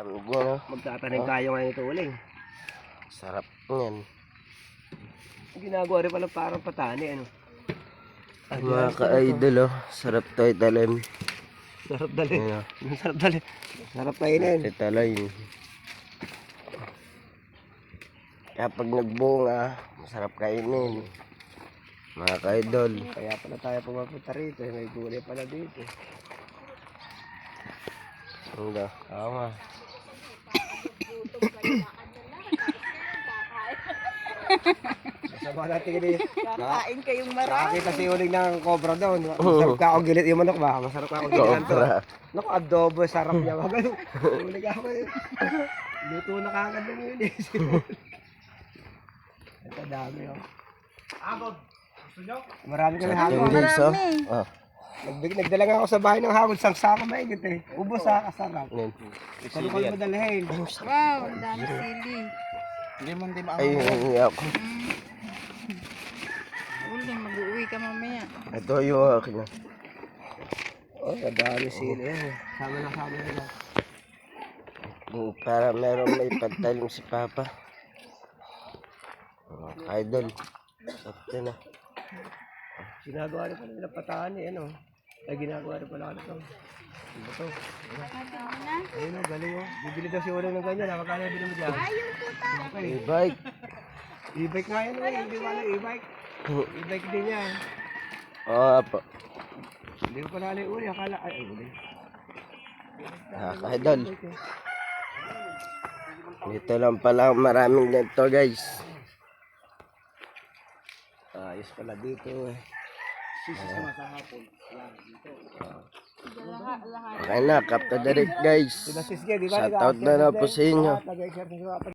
Lamig niya, no? Magtatanim tayo ngayon ito uling. Sarap niyan. Ginagawa rin pala parang patani, ano? Ay, mga ka-idol, oh. Sarap tayo talim. Sarap dali. Ayan, oh. Sarap dali. Sarap kainin. Tatalay. Kaya pag nagbunga, masarap kainin. Mga ka-idol. Kaya pala tayo pumapunta rito. May gulay pala dito. Hindi. Oo nga. Masama natin ganyan. Kakain kayong marami. Nakakita si uling ng cobra doon. Masarap ka akong gilit yung manok ba? Masarap ka akong gilit to. Cobra. Naku, adobo. Sarap niya. Magano. Uling ako yun. Luto na kagad lang yun eh. Ito dami oh. Hagod. Gusto nyo? Marami kami hagod. Yung guys, oh. Oh. Nagdala nga ako sa bahay ng hagod. Sangsaka maigit eh. Ubos ha. Kasarap. Yan. Paano ko madalhin? Wow, ang dami sili. Hindi mo hindi Ay, yung ako. Uling, mag-uwi ka mamaya. Ito yung akin. Oh, madami sila yan. Sama na lang. Para meron may pagtalim si Papa. Idol. Ito na. Ginagawa rin pala nila patani, ano. Ay, ginagawa rin pala ito. Ano to? Ayun o, galing o. Bibili daw si Ulang ng ganyan. Magkano bili mo dyan? Ayun po tayo. Okay. E-bike. E-bike nga yan o. Hindi mo alam e-bike. E-bike din yan. Oo po. Hindi ko pala alam uli. Akala, ay uli. Idol. Dito lang pala maraming ganito guys. Ayos pala dito eh. Okay na, kapta direct guys. Sila Siske, di ba? Shoutout na po sa inyo. Nag-exercise